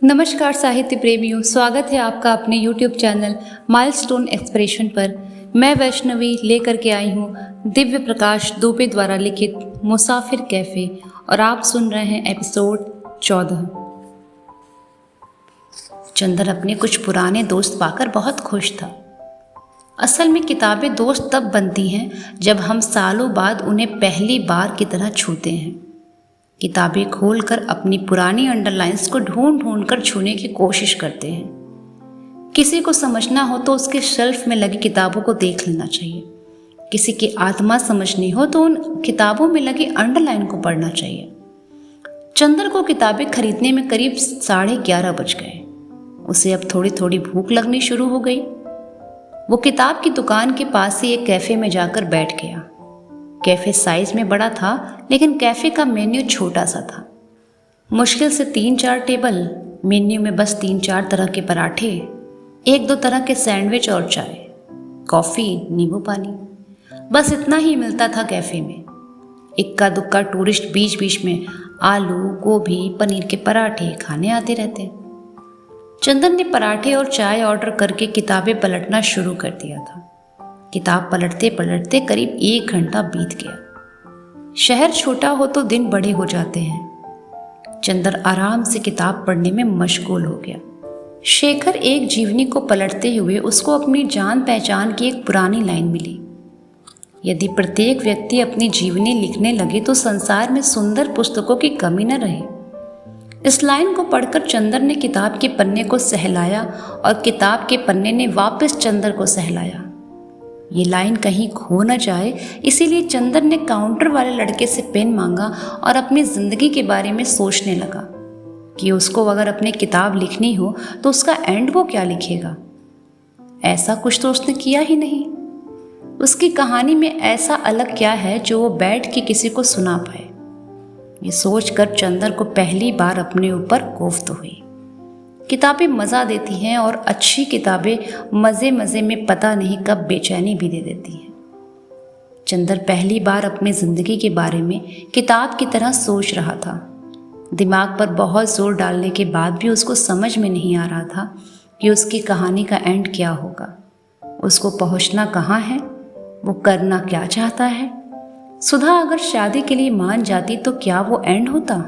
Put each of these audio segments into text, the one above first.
नमस्कार साहित्य प्रेमियों, स्वागत है आपका अपने YouTube चैनल माइलस्टोन एक्सप्रेशन पर। मैं वैष्णवी लेकर के आई हूँ दिव्य प्रकाश दुबे द्वारा लिखित मुसाफिर कैफे और आप सुन रहे हैं एपिसोड 14। चंदर अपने कुछ पुराने दोस्त पाकर बहुत खुश था। असल में किताबें दोस्त तब बनती हैं जब हम सालों बाद उन्हें पहली बार की तरह छूते हैं। किताबें खोलकर अपनी पुरानी अंडरलाइंस को ढूंढ ढूंढ कर छूने की कोशिश करते हैं। किसी को समझना हो तो उसके शेल्फ में लगी किताबों को देख लेना चाहिए। किसी की आत्मा समझनी हो तो उन किताबों में लगी अंडरलाइन को पढ़ना चाहिए। चंदर को किताबें खरीदने में करीब 11:30 बज गए। उसे अब थोड़ी थोड़ी भूख लगनी शुरू हो गई। वो किताब की दुकान के पास ही एक कैफे में जाकर बैठ गया। कैफे साइज में बड़ा था, लेकिन कैफे का मेन्यू छोटा सा था। मुश्किल से 3-4 टेबल, मेन्यू में बस 3-4 तरह के पराठे, 1-2 तरह के सैंडविच और चाय, कॉफ़ी, नींबू पानी, बस इतना ही मिलता था कैफे में। इक्का दुक्का टूरिस्ट बीच बीच में आलू, गोभी, पनीर के पराठे खाने आते रहते। चंदन ने पराठे और चाय ऑर्डर करके किताबें पलटना शुरू कर दिया था। किताब पलटते पलटते करीब 1 घंटा बीत गया। शहर छोटा हो तो दिन बड़े हो जाते हैं। चंदर आराम से किताब पढ़ने में मशगूल हो गया। शेखर एक जीवनी को पलटते हुए उसको अपनी जान पहचान की एक पुरानी लाइन मिली। यदि प्रत्येक व्यक्ति अपनी जीवनी लिखने लगे तो संसार में सुंदर पुस्तकों की कमी न रहे। इस लाइन को पढ़कर चंदर ने किताब के पन्ने को सहलाया और किताब के पन्ने ने वापस चंदर को सहलाया। ये लाइन कहीं खो न जाए, इसीलिए चंदर ने काउंटर वाले लड़के से पेन मांगा और अपनी ज़िंदगी के बारे में सोचने लगा कि उसको अगर अपनी किताब लिखनी हो तो उसका एंड वो क्या लिखेगा। ऐसा कुछ तो उसने किया ही नहीं। उसकी कहानी में ऐसा अलग क्या है जो वो बैठ के किसी को सुना पाए। ये सोचकर चंदर को पहली बार अपने ऊपर कोफ्त हुई। किताबें मज़ा देती हैं और अच्छी किताबें मज़े मज़े में पता नहीं कब बेचैनी भी दे देती हैं। चंदर पहली बार अपनी ज़िंदगी के बारे में किताब की तरह सोच रहा था। दिमाग पर बहुत ज़ोर डालने के बाद भी उसको समझ में नहीं आ रहा था कि उसकी कहानी का एंड क्या होगा। उसको पहुंचना कहाँ है, वो करना क्या चाहता है। सुधा अगर शादी के लिए मान जाती तो क्या वो एंड होता?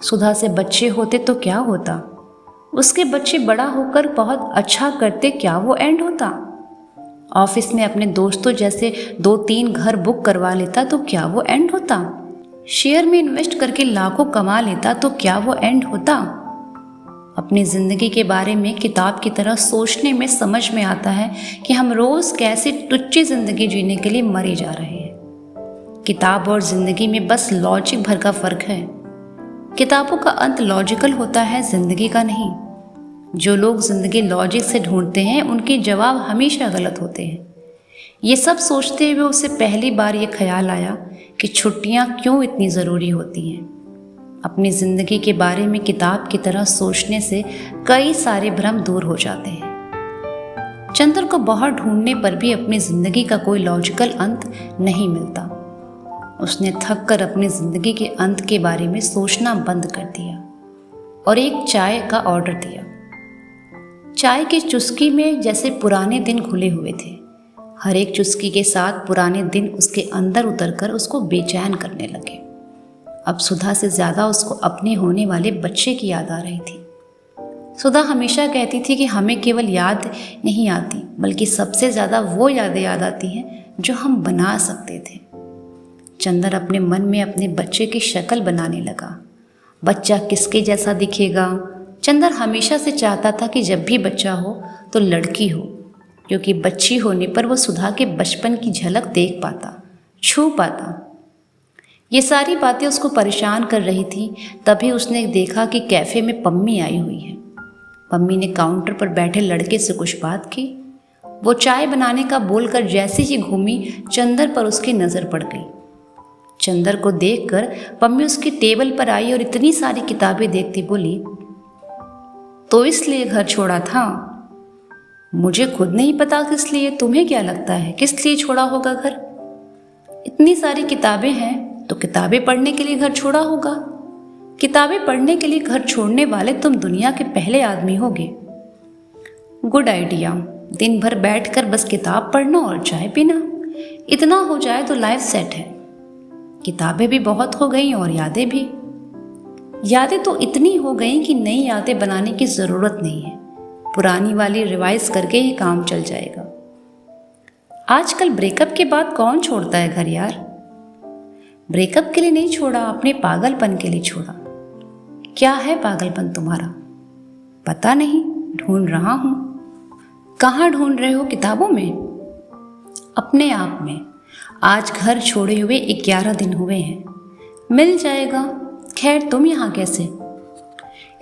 सुधा से बच्चे होते तो क्या होता? उसके बच्चे बड़ा होकर बहुत अच्छा करते, क्या वो एंड होता? ऑफिस में अपने दोस्तों जैसे 2-3 घर बुक करवा लेता तो क्या वो एंड होता? शेयर में इन्वेस्ट करके लाखों कमा लेता तो क्या वो एंड होता? अपनी ज़िंदगी के बारे में किताब की तरह सोचने में समझ में आता है कि हम रोज़ कैसे टुच्ची ज़िंदगी जीने के लिए मरे जा रहे हैं। किताब और ज़िंदगी में बस लॉजिक भर का फ़र्क है। किताबों का अंत लॉजिकल होता है, ज़िंदगी का नहीं। जो लोग ज़िंदगी लॉजिक से ढूंढते हैं उनके जवाब हमेशा गलत होते हैं। ये सब सोचते हुए उसे पहली बार ये ख्याल आया कि छुट्टियाँ क्यों इतनी ज़रूरी होती हैं। अपनी ज़िंदगी के बारे में किताब की तरह सोचने से कई सारे भ्रम दूर हो जाते हैं। चंदर को बहुत ढूंढने पर भी अपनी ज़िंदगी का कोई लॉजिकल अंत नहीं मिलता। उसने थक कर अपनी ज़िंदगी के अंत के बारे में सोचना बंद कर दिया और एक चाय का ऑर्डर दिया। चाय की चुस्की में जैसे पुराने दिन घुले हुए थे। हर एक चुस्की के साथ पुराने दिन उसके अंदर उतरकर उसको बेचैन करने लगे। अब सुधा से ज़्यादा उसको अपने होने वाले बच्चे की याद आ रही थी। सुधा हमेशा कहती थी कि हमें केवल याद नहीं आती, बल्कि सबसे ज़्यादा वो यादें याद आती हैं जो हम बना सकते थे। चंदर अपने मन में अपने बच्चे की शक्ल बनाने लगा। बच्चा किसके जैसा दिखेगा? चंदर हमेशा से चाहता था कि जब भी बच्चा हो तो लड़की हो, क्योंकि बच्ची होने पर वो सुधा के बचपन की झलक देख पाता, छू पाता। ये सारी बातें उसको परेशान कर रही थी। तभी उसने देखा कि कैफ़े में पम्मी आई हुई है। पम्मी ने काउंटर पर बैठे लड़के से कुछ बात की। वो चाय बनाने का बोलकर जैसे ही घूमी, चंदर पर उसकी नज़र पड़ गई। चंदर को देखकर पम्मी उसकी टेबल पर आई और इतनी सारी किताबें देखती बोली, तो इसलिए घर छोड़ा था? मुझे खुद नहीं पता किस लिए, तुम्हें क्या लगता है किस लिए छोड़ा होगा घर? इतनी सारी किताबें हैं तो किताबें पढ़ने के लिए घर छोड़ा होगा। किताबें पढ़ने के लिए घर छोड़ने वाले तुम दुनिया के पहले आदमी होगे। Good idea. दिन भर बैठकर बस किताब पढ़ना और चाय पीना, इतना हो जाए तो लाइफ सेट है। किताबें भी बहुत हो गई और यादें भी। यादें तो इतनी हो गई कि नई यादें बनाने की ज़रूरत नहीं है, पुरानी वाली रिवाइज करके ही काम चल जाएगा। आजकल ब्रेकअप के बाद कौन छोड़ता है घर यार? ब्रेकअप के लिए नहीं छोड़ा, अपने पागलपन के लिए छोड़ा। क्या है पागलपन तुम्हारा? पता नहीं, ढूंढ रहा हूं। कहाँ ढूंढ रहे हो? किताबों में? अपने आप में। आज घर छोड़े हुए 11 दिन हुए हैं, मिल जाएगा। खैर तुम यहाँ कैसे?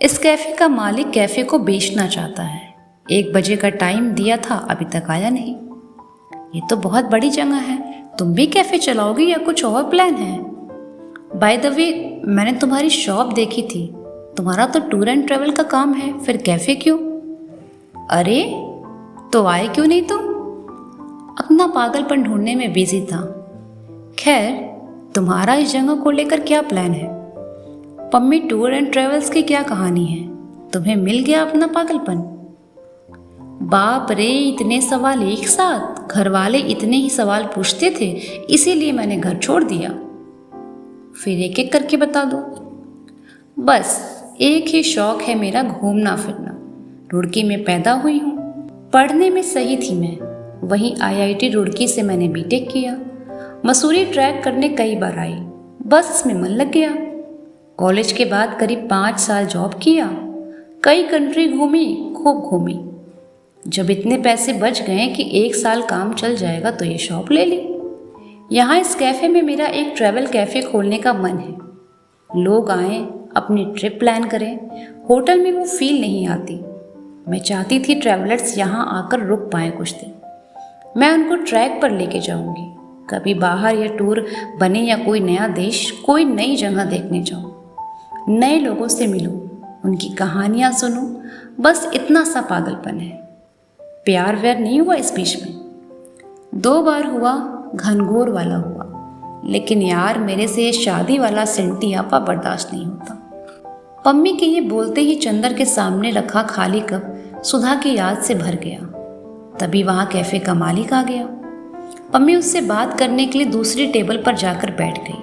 इस कैफे का मालिक कैफे को बेचना चाहता है। 1 बजे का टाइम दिया था, अभी तक आया नहीं। ये तो बहुत बड़ी जगह है, तुम भी कैफे चलाओगी या कुछ और प्लान है? बाय द वे, मैंने तुम्हारी शॉप देखी थी। तुम्हारा तो टूर एंड ट्रेवल का काम है, फिर कैफे क्यों? अरे तो आए क्यों नहीं तुम? अपना पागलपन ढूंढने में बिजी था। खैर तुम्हारा इस जगह को लेकर क्या प्लान है? पम्मी टूर एंड ट्रेवल्स की क्या कहानी है? तुम्हें मिल गया अपना पागलपन? बाप रे, इतने सवाल एक साथ? घर वाले इतने ही सवाल पूछते थे, इसीलिए मैंने घर छोड़ दिया। फिर एक एक करके बता दो। बस एक ही शौक है मेरा, घूमना फिरना। रुड़की में पैदा हुई हूँ, पढ़ने में सही थी मैं। वहीं IIT रुड़की से मैंने बीटेक किया। मसूरी ट्रैक करने कई बार आई, बस इसमें मन लग गया। कॉलेज के बाद करीब 5 साल जॉब किया, कई कंट्री घूमी, खूब घूमी। जब इतने पैसे बच गए कि 1 साल काम चल जाएगा तो ये शॉप ले ली। यहाँ इस कैफ़े में मेरा एक ट्रैवल कैफ़े खोलने का मन है। लोग आएँ, अपनी ट्रिप प्लान करें। होटल में वो फील नहीं आती। मैं चाहती थी ट्रैवलर्स यहाँ आकर रुक पाएँ कुछ दिन। मैं उनको ट्रैक पर लेके जाऊँगी, कभी बाहर या टूर बने या कोई नया देश, कोई नई जगह देखने जाऊँ, नए लोगों से मिलूँ, उनकी कहानियाँ सुनूँ। बस इतना सा पागलपन है। प्यार व्यार नहीं हुआ इस बीच में। 2 बार हुआ, घनघोर वाला हुआ, लेकिन यार मेरे से ये शादी वाला सेंटी आपा बर्दाश्त नहीं होता। पम्मी के ये बोलते ही चंदर के सामने रखा खाली कप सुधा की याद से भर गया। तभी वहाँ कैफ़े का मालिक आ गया। पम्मी उससे बात करने के लिए दूसरी टेबल पर जाकर बैठ गई।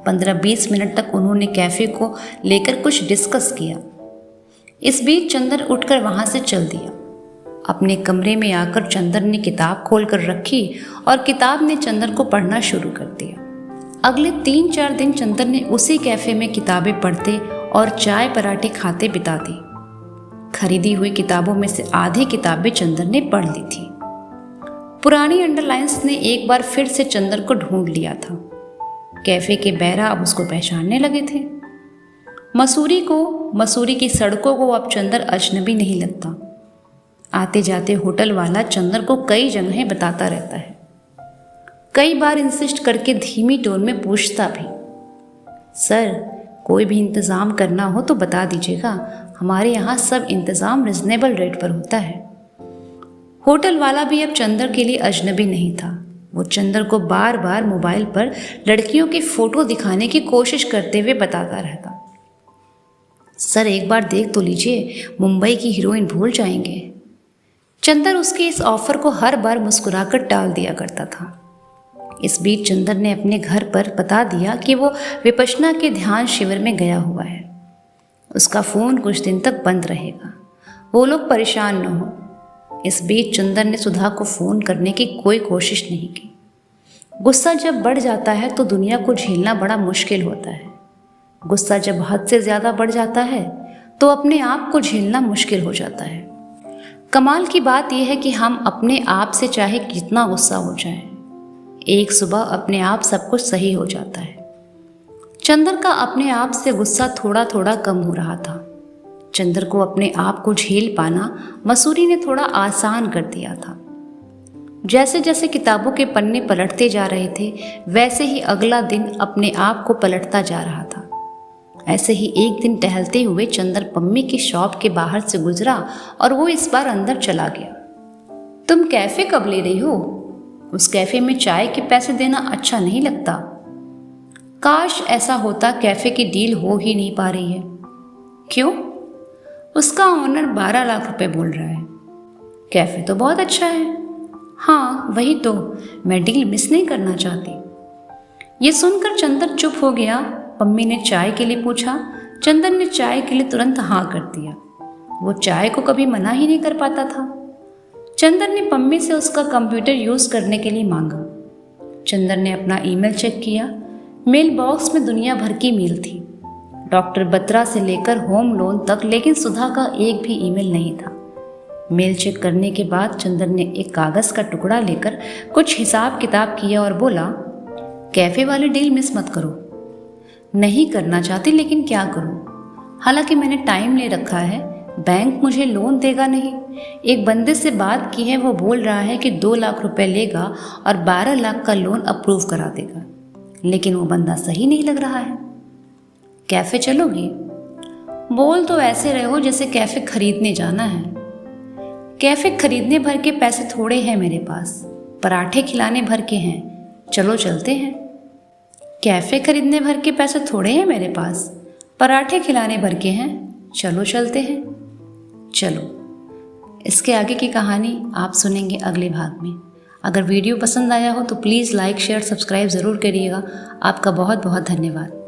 15-20 मिनट तक उन्होंने कैफ़े को लेकर कुछ डिस्कस किया। इस बीच चंदर उठकर वहाँ से चल दिया। अपने कमरे में आकर चंदर ने किताब खोल कर रखी और किताब ने चंदर को पढ़ना शुरू कर दिया। अगले 3-4 दिन चंदर ने उसी कैफ़े में किताबें पढ़ते और चाय पराठे खाते बिता दी। खरीदी हुई किताबों में से आधी किताबें चंदर ने पढ़ ली थी। पुरानी अंडरलाइंस ने एक बार फिर से चंदर को ढूंढ लिया था। कैफ़े के बैरा अब उसको पहचानने लगे थे। मसूरी की सड़कों को अब चंदर अजनबी नहीं लगता। आते जाते होटल वाला चंदर को कई जगहें बताता रहता है। कई बार इंसिस्ट करके धीमी टोन में पूछता भी, सर कोई भी इंतज़ाम करना हो तो बता दीजिएगा, हमारे यहाँ सब इंतज़ाम रिजनेबल रेट पर होता है। होटल वाला भी अब चंदर के लिए अजनबी नहीं था। वो चंदर को बार बार मोबाइल पर लड़कियों की फ़ोटो दिखाने की कोशिश करते हुए बताता रहता, सर एक बार देख तो लीजिए, मुंबई की हीरोइन भूल जाएंगे। चंदर उसके इस ऑफ़र को हर बार मुस्कुराकर टाल दिया करता था। इस बीच चंदर ने अपने घर पर बता दिया कि वो विपश्यना के ध्यान शिविर में गया हुआ है। उसका फ़ोन कुछ दिन तक बंद रहेगा, वो लोग परेशान न हो। इस बीच चंदर ने सुधा को फ़ोन करने की कोई कोशिश नहीं की। गुस्सा जब बढ़ जाता है तो दुनिया को झेलना बड़ा मुश्किल होता है। गुस्सा जब हद से ज़्यादा बढ़ जाता है तो अपने आप को झेलना मुश्किल हो जाता है। कमाल की बात यह है कि हम अपने आप से चाहे कितना गुस्सा हो जाए, एक सुबह अपने आप सब कुछ सही हो जाता है। चंदर का अपने आप से गुस्सा थोड़ा थोड़ा कम हो रहा था। चंदर को अपने आप को झेल पाना मसूरी ने थोड़ा आसान कर दिया था। जैसे जैसे किताबों के पन्ने पलटते जा रहे थे, वैसे ही अगला दिन अपने आप को पलटता जा रहा था। ऐसे ही एक दिन टहलते हुए चंदर पम्मी की शॉप के बाहर से गुजरा और वो इस बार अंदर चला गया। तुम कैफ़े कब ले रही हो? उस कैफ़े में चाय के पैसे देना अच्छा नहीं लगता। काश ऐसा होता, कैफ़े की डील हो ही नहीं पा रही है। क्यों? उसका ऑनर 12 लाख रुपए बोल रहा है। कैफ़े तो बहुत अच्छा है। हाँ वही तो, मैं डील मिस नहीं करना चाहती। ये सुनकर चंदन चुप हो गया। पम्मी ने चाय के लिए पूछा। चंदन ने चाय के लिए तुरंत हाँ कर दिया। वो चाय को कभी मना ही नहीं कर पाता था। चंदन ने पम्मी से उसका कंप्यूटर यूज़ करने के लिए मांगा। चंदन ने अपना ईमेल चेक किया। मेल बॉक्स में दुनिया भर की मेल थी, डॉक्टर बत्रा से लेकर होम लोन तक, लेकिन सुधा का एक भी ईमेल नहीं था। मेल चेक करने के बाद चंदन ने एक कागज़ का टुकड़ा लेकर कुछ हिसाब किताब किया और बोला, कैफ़े वाली डील मिस मत करो। नहीं करना चाहती, लेकिन क्या करूं? हालांकि मैंने टाइम ले रखा है, बैंक मुझे लोन देगा नहीं। एक बंदे से बात की है, वो बोल रहा है कि 2 लाख रुपए लेगा और 12 लाख का लोन अप्रूव करा देगा, लेकिन वो बंदा सही नहीं लग रहा है। कैफ़े चलोगी? बोल तो ऐसे रहे हो जैसे कैफ़े खरीदने जाना है। कैफ़े खरीदने भर के पैसे थोड़े हैं मेरे पास, पराठे खिलाने भर के हैं। चलो चलते हैं। कैफ़े खरीदने भर के पैसे थोड़े हैं मेरे पास, पराठे खिलाने भर के हैं। चलो चलते हैं। चलो। इसके आगे की कहानी आप सुनेंगे अगले भाग में। अगर वीडियो पसंद आया हो तो प्लीज़ लाइक शेयर सब्सक्राइब ज़रूर करिएगा। आपका बहुत बहुत धन्यवाद।